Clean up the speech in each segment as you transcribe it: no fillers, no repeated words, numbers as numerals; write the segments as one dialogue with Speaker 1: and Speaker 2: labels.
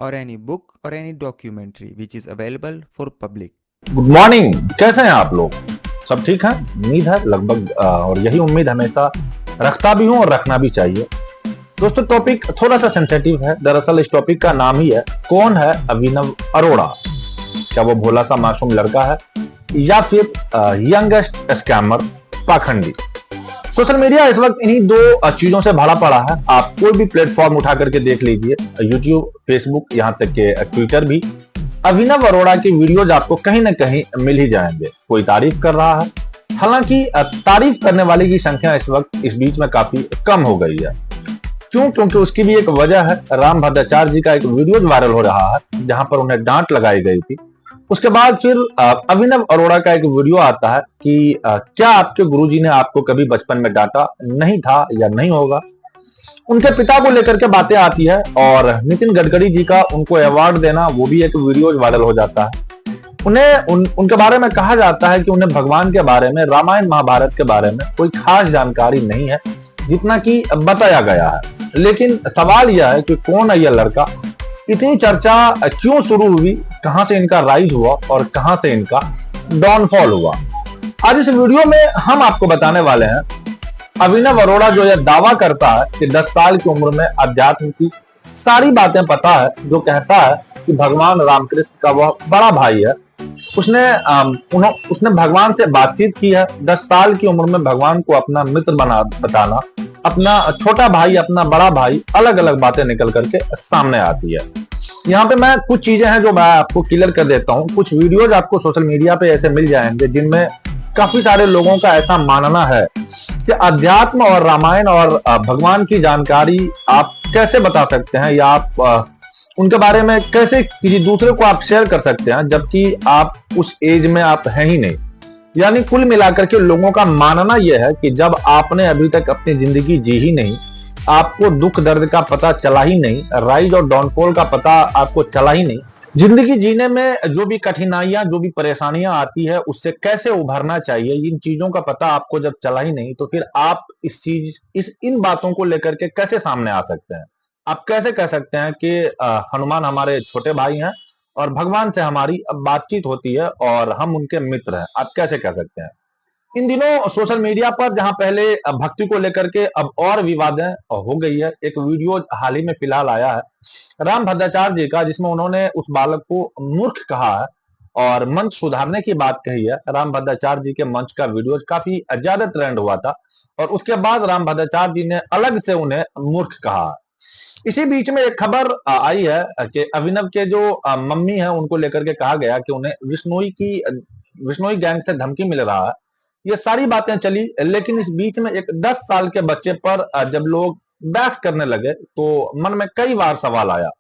Speaker 1: or any book or any documentary which is available for public.
Speaker 2: Good morning. कैसे हैं आप लोग? सब ठीक है? उम्मीद है लगभग और यही उम्मीद हमेशा रखता भी हूं और रखना भी चाहिए। दोस्तों, टॉपिक थोड़ा सा सेंसिटिव है। दरअसल इस टॉपिक का नाम ही है, कौन है अभिनव अरोड़ा? क्या वो भोला सा मासूम लड़का है या फिर यंगेस्ट स्कैमर पाखंडी? सोशल मीडिया इस वक्त इन्हीं दो चीजों से भरा पड़ा है। आप कोई भी प्लेटफॉर्म उठा करके देख लीजिए, यूट्यूब, फेसबुक, यहाँ तक के ट्विटर भी, अभिनव अरोड़ा की वीडियोज आपको कहीं ना कहीं मिल ही जाएंगे। कोई तारीफ कर रहा है, हालांकि तारीफ करने वाले की संख्या इस वक्त इस बीच में काफी कम हो गई है। क्यों? क्योंकि उसकी भी एक वजह है। राम भद्राचार्य जी का एक वीडियो वायरल हो रहा है जहां पर उन्हें डांट लगाई गई थी। उसके बाद फिर अभिनव अरोड़ा का एक वीडियो आता है कि क्या आपके गुरुजी ने आपको कभी बचपन में डांटा नहीं था या नहीं होगा। उनके पिता को लेकर के बातें आती है और नितिन गडकरी जी का उनको अवार्ड देना, वो भी एक वीडियो वायरल हो जाता है। उनके बारे में कहा जाता है कि उन्हें भगवान के बारे में, रामायण महाभारत के बारे में कोई खास जानकारी नहीं है जितना कि बताया गया है। लेकिन सवाल यह है कि कौन है यह लड़का? इतनी चर्चा क्यों शुरू हुई? कहां से इनका राइज हुआ और कहां से इनका डाउनफॉल हुआ? आज इस वीडियो में हम आपको बताने वाले हैं। अभिनव अरोड़ा जो यह दावा करता है कि 10 साल की उम्र में अध्यात्म की सारी बातें पता है, जो कहता है कि भगवान रामकृष्ण का वह बड़ा भाई है, उसने भगवान से बातचीत की है। 10 साल की उम्र में भगवान को अपना मित्र बताना, अपना छोटा भाई, अपना बड़ा भाई, अलग अलग बातें निकल करके सामने आती है। यहाँ पे मैं कुछ चीजें हैं जो मैं आपको क्लियर कर देता हूँ। कुछ वीडियोज आपको सोशल मीडिया पे ऐसे मिल जाएंगे जिनमें काफी सारे लोगों का ऐसा मानना है कि अध्यात्म और रामायण और भगवान की जानकारी आप कैसे बता सकते हैं, या आप उनके बारे में कैसे किसी दूसरे को आप शेयर कर सकते हैं, जबकि आप उस एज में आप हैं ही नहीं। यानी कुल मिलाकर के लोगों का मानना यह है कि जब आपने अभी तक अपनी जिंदगी जी ही नहीं, आपको दुख दर्द का पता चला ही नहीं, राइज और डाउनफॉल का पता आपको चला ही नहीं, जिंदगी जीने में जो भी कठिनाइयां, जो भी परेशानियां आती है, उससे कैसे उभरना चाहिए, इन चीजों का पता आपको जब चला ही नहीं, तो फिर आप इन बातों को लेकर के कैसे सामने आ सकते हैं? आप कैसे कह सकते हैं कि हनुमान हमारे छोटे भाई हैं और भगवान से हमारी अब बातचीत होती है और हम उनके मित्र हैं? आप कैसे कह सकते हैं? इन दिनों सोशल मीडिया पर जहां पहले भक्ति को लेकर के अब और विवादें हो गई है, एक वीडियो हाल ही में फिलहाल आया है राम भद्राचार्य जी का, जिसमें उन्होंने उस बालक को मूर्ख कहा है और मंच सुधारने की बात कही है। राम भद्राचार्य जी के मंच का वीडियो काफी ज्यादा ट्रेंड हुआ था और उसके बाद राम भद्राचार्य जी ने अलग से उन्हें मूर्ख कहा है। इसी बीच में एक खबर आई है कि अभिनव के जो मम्मी है, उनको लेकर के कहा गया कि उन्हें विश्नोई गैंग से धमकी मिल रहा है। ये सारी बातें चली, लेकिन इस बीच में एक 10 साल के बच्चे पर जब लोग बहस करने लगे तो मन में कई बार सवाल आया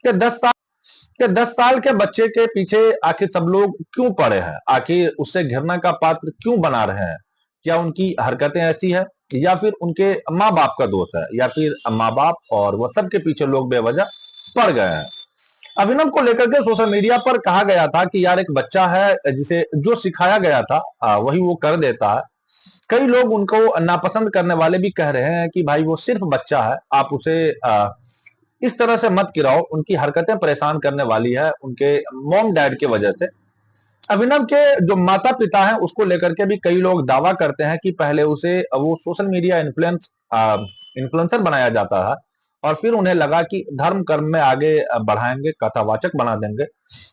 Speaker 2: कि 10 साल के बच्चे के पीछे आखिर सब लोग क्यों पड़े हैं? आखिर उससे घृणा का पात्र क्यों बना रहे हैं? क्या उनकी हरकतें ऐसी है, या फिर उनके माँ बाप का दोष है, या फिर माँ बाप और वह सबके पीछे लोग बेवजह पड़ गए हैं? अभिनव को लेकर के सोशल मीडिया पर कहा गया था कि यार, एक बच्चा है जिसे जो सिखाया गया था वही वो कर देता है। कई लोग उनको नापसंद करने वाले भी कह रहे हैं कि भाई वो सिर्फ बच्चा है, आप उसे इस तरह से मत गिराओ, उनकी हरकतें परेशान करने वाली है उनके मॉम डैड की वजह से। अभिनव के जो माता पिता हैं उसको लेकर के भी कई लोग दावा करते हैं कि पहले उसे वो सोशल मीडिया इन्फ्लुएंसर बनाया जाता है और फिर उन्हें लगा कि धर्म कर्म में आगे बढ़ाएंगे, कथावाचक बना देंगे।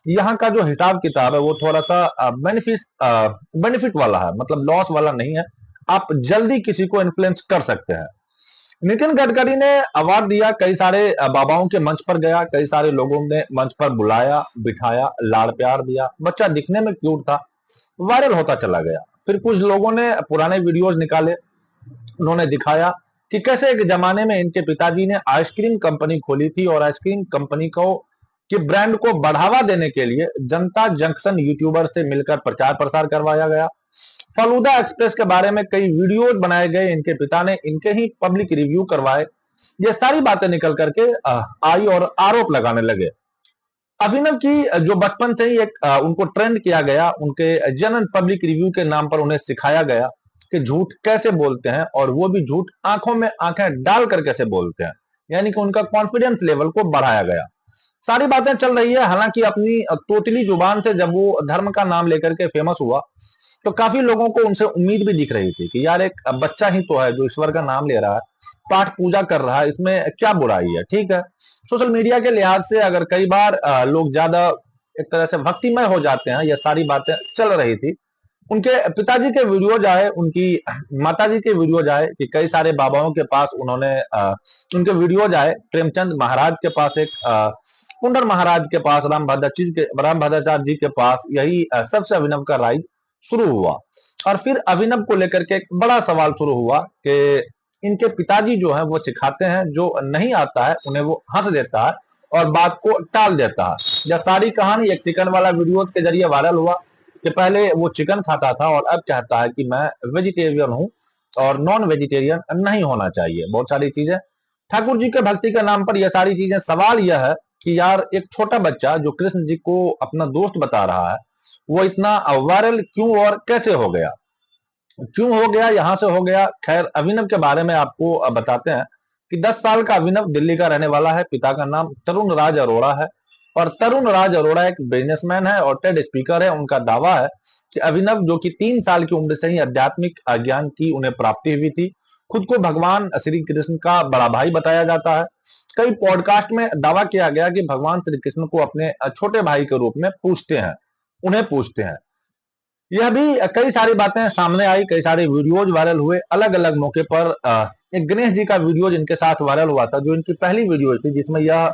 Speaker 2: यहाँ का जो हिसाब किताब है वो थोड़ा सा बेनिफिट वाला है, मतलब लॉस वाला नहीं है। आप जल्दी किसी को इन्फ्लुएंस कर सकते हैं। नितिन गडकरी ने अवार्ड दिया, कई सारे बाबाओं के मंच पर गया, कई सारे लोगों ने मंच पर बुलाया, बिठाया, लाड़ प्यार दिया। बच्चा दिखने में क्यूट था, वायरल होता चला गया। फिर कुछ लोगों ने पुराने वीडियोज निकाले, उन्होंने दिखाया कि कैसे एक जमाने में इनके पिताजी ने आइसक्रीम कंपनी खोली थी और आइसक्रीम कंपनी को कि ब्रांड को बढ़ावा देने के लिए जनता जंक्शन यूट्यूबर से मिलकर प्रचार प्रसार करवाया गया। फलूदा एक्सप्रेस के बारे में कई वीडियोज बनाए गए, इनके पिता ने इनके ही पब्लिक रिव्यू करवाए। ये सारी बातें निकल करके आई और आरोप लगाने लगे। अभिनव की जो बचपन से ही एक उनको ट्रेंड किया गया, उनके जनरल पब्लिक रिव्यू के नाम पर उन्हें सिखाया गया कि झूठ कैसे बोलते हैं, और वो भी झूठ आंखों में आंखें डालकर कैसे बोलते हैं। यानी कि उनका कॉन्फिडेंस लेवल को बढ़ाया गया। सारी बातें चल रही है। हालांकि अपनी तोतली जुबान से जब वो धर्म का नाम लेकर के फेमस हुआ तो काफी लोगों को उनसे उम्मीद भी दिख रही थी कि यार एक बच्चा ही तो है जो ईश्वर का नाम ले रहा है, पाठ पूजा कर रहा है, इसमें क्या बुराई है। ठीक है, सोशल मीडिया के लिहाज से अगर कई बार लोग ज्यादा एक तरह से भक्तिमय हो जाते हैं, ये सारी बातें चल रही थी। उनके पिताजी के वीडियोज आए, उनकी माताजी के वीडियोज आए कि कई सारे बाबाओं के पास उन्होंने उनके वीडियोज आए। प्रेमचंद महाराज के पास एक कुंडर महाराज के पास, राम भद्राचार्य जी के पास, यही सबसे अभिनव का राइज शुरू हुआ। और फिर अभिनव को लेकर के एक बड़ा सवाल शुरू हुआ कि इनके पिताजी जो है वो सिखाते हैं, जो नहीं आता है उन्हें वो हंस देता है और बात को टाल देता है। यह सारी कहानी एक चिकन वाला वीडियो के जरिए वायरल हुआ कि पहले वो चिकन खाता था और अब कहता है कि मैं वेजिटेरियन हूं और नॉन वेजिटेरियन नहीं होना चाहिए। बहुत सारी चीजें ठाकुर जी के भक्ति के नाम पर, यह सारी चीजें। सवाल यह है कि यार एक छोटा बच्चा जो कृष्ण जी को अपना दोस्त बता रहा है, वो इतना वायरल क्यों और कैसे हो गया, क्यों हो गया, यहां से हो गया। खैर, अभिनव के बारे में आपको बताते हैं कि 10 साल का अभिनव दिल्ली का रहने वाला है। पिता का नाम तरुण राज अरोड़ा है और तरुण राज अरोड़ा एक बिजनेसमैन है और टेड स्पीकर है। उनका दावा है कि अभिनव, जो कि 3 साल की उम्र से ही आध्यात्मिक ज्ञान की उन्हें प्राप्ति हुई थी, खुद को भगवान श्री कृष्ण का बड़ा भाई बताया जाता है। कई पॉडकास्ट में दावा किया गया कि भगवान श्री कृष्ण को अपने छोटे भाई के रूप में पूछते हैं, उन्हें पूछते हैं। यह भी कई सारी बातें सामने आई, कई सारे वीडियोज वायरल हुए अलग अलग मौके पर। एक गणेश जी का वीडियो इनके साथ वायरल हुआ था, जो इनकी पहली वीडियो थी, जिसमें यह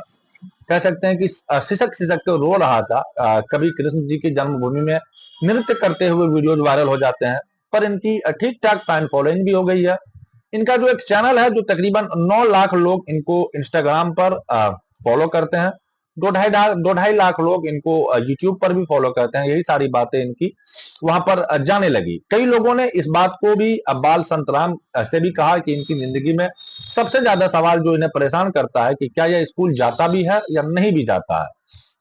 Speaker 2: कह सकते हैं कि सिसक सिसक के रो रहा था। कभी कृष्ण जी की जन्मभूमि में नृत्य करते हुए वीडियोज वायरल हो जाते हैं, पर इनकी ठीक ठाक फैन फॉलोइंग भी हो गई है। इनका जो एक चैनल है, जो तकरीबन 9 लाख लोग इनको इंस्टाग्राम पर फॉलो करते हैं, 2-2.5 लाख लोग इनको यूट्यूब पर भी फॉलो करते हैं। यही सारी बातें इनकी वहां पर जाने लगी। कई लोगों ने इस बात को भी बाल संतराम से भी कहा कि इनकी जिंदगी में सबसे ज्यादा सवाल जो इन्हें परेशान करता है कि क्या यह स्कूल जाता भी है या नहीं भी जाता है।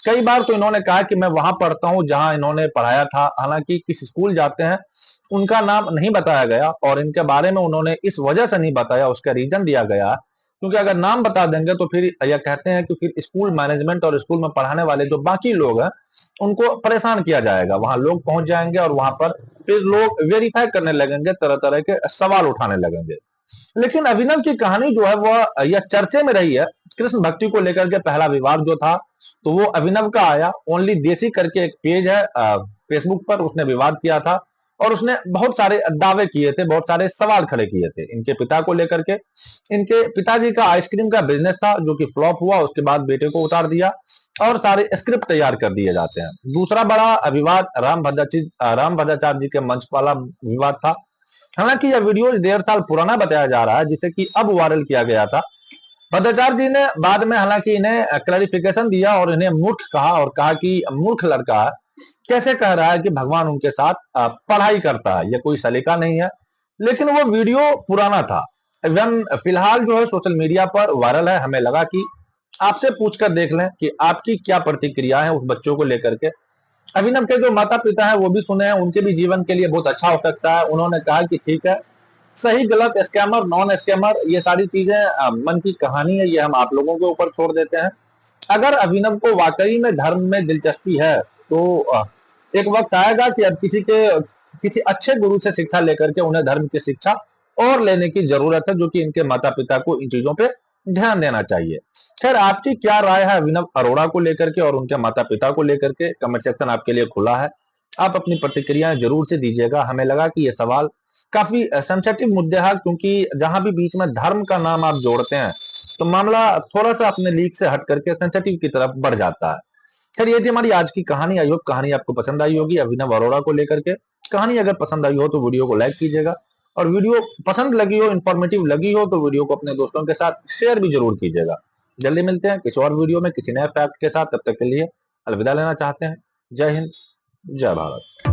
Speaker 2: कई बार तो इन्होंने कहा कि मैं वहां पढ़ता हूं जहां इन्होंने पढ़ाया था। हालांकि किस स्कूल जाते हैं उनका नाम नहीं बताया गया और इनके बारे में उन्होंने इस वजह से नहीं बताया, उसका रीजन दिया गया क्योंकि अगर नाम बता देंगे तो फिर यह कहते हैं कि फिर स्कूल मैनेजमेंट और स्कूल में पढ़ाने वाले जो बाकी लोग हैं उनको परेशान किया जाएगा। वहां लोग पहुंच जाएंगे और वहां पर फिर लोग वेरीफाई करने लगेंगे, तरह तरह के सवाल उठाने लगेंगे। लेकिन अभिनव की कहानी जो है वह यह चर्चे में रही है। कृष्ण भक्ति को लेकर के पहला विवाद जो था तो वो अभिनव का आया। ओनली देसी करके एक पेज है फेसबुक पर, उसने विवाद किया था और उसने बहुत सारे दावे किए थे, बहुत सारे सवाल खड़े किए थे इनके पिता को लेकर के। इनके पिताजी का आइसक्रीम का बिजनेस था जो कि फ्लॉप हुआ, उसके बाद बेटे को उतार दिया और सारे स्क्रिप्ट तैयार कर दिए जाते हैं। दूसरा बड़ा विवाद राम भद्राचार्य जी के मंच वाला विवाद था। हालांकि यह वीडियो 1.5 साल पुराना बताया जा रहा है, जिसे कि अब वायरल किया गया था। भद्राचार्य जी ने बाद में हालांकि इन्हें क्लैरिफिकेशन दिया और इन्हें मूर्ख कहा और कहा कि मूर्ख लड़का है, कैसे कह रहा है कि भगवान उनके साथ पढ़ाई करता है, यह कोई सलीका नहीं है। लेकिन वो वीडियो पुराना था। इवन फिलहाल जो है सोशल मीडिया पर वायरल है। हमें लगा कि आपसे पूछकर देख लें कि आपकी क्या प्रतिक्रिया है उस बच्चों को लेकर के। अभिनव के जो माता पिता हैं वो भी सुने हैं, उनके भी जीवन के लिए बहुत अच्छा हो सकता है। उन्होंने कहा कि ठीक है, सही गलत, स्कैमर नॉन स्कैमर, ये सारी चीजें मन की कहानी है, ये हम आप लोगों के ऊपर छोड़ देते हैं। अगर अभिनव को वाकई में धर्म में दिलचस्पी है तो एक वक्त आएगा कि अब किसी अच्छे गुरु से शिक्षा लेकर के उन्हें धर्म की शिक्षा और लेने की जरूरत है, जो कि इनके माता पिता को इन चीजों पे ध्यान देना चाहिए। खैर, आपकी क्या राय है अभिनव अरोड़ा को लेकर के और उनके माता पिता को लेकर के? कमेंट सेक्शन आपके लिए खुला है, आप अपनी प्रतिक्रियाएं जरूर से दीजिएगा। हमें लगा कि ये सवाल काफी सेंसिटिव मुद्दे है, क्योंकि जहां भी बीच में धर्म का नाम आप जोड़ते हैं तो मामला थोड़ा सा अपने लीक से हट करके सेंसिटिव की तरफ बढ़ जाता है। खैर, ये थी हमारी आज की कहानी। आई होप कहानी आपको पसंद आई होगी अभिनव अरोड़ा को लेकर के। कहानी अगर पसंद आई हो तो वीडियो को लाइक कीजिएगा और वीडियो पसंद लगी हो, इंफॉर्मेटिव लगी हो तो वीडियो को अपने दोस्तों के साथ शेयर भी जरूर कीजिएगा। जल्दी मिलते हैं किसी और वीडियो में किसी नए फैक्ट के साथ। तब तक के लिए अलविदा लेना चाहते हैं। जय हिंद, जय भारत।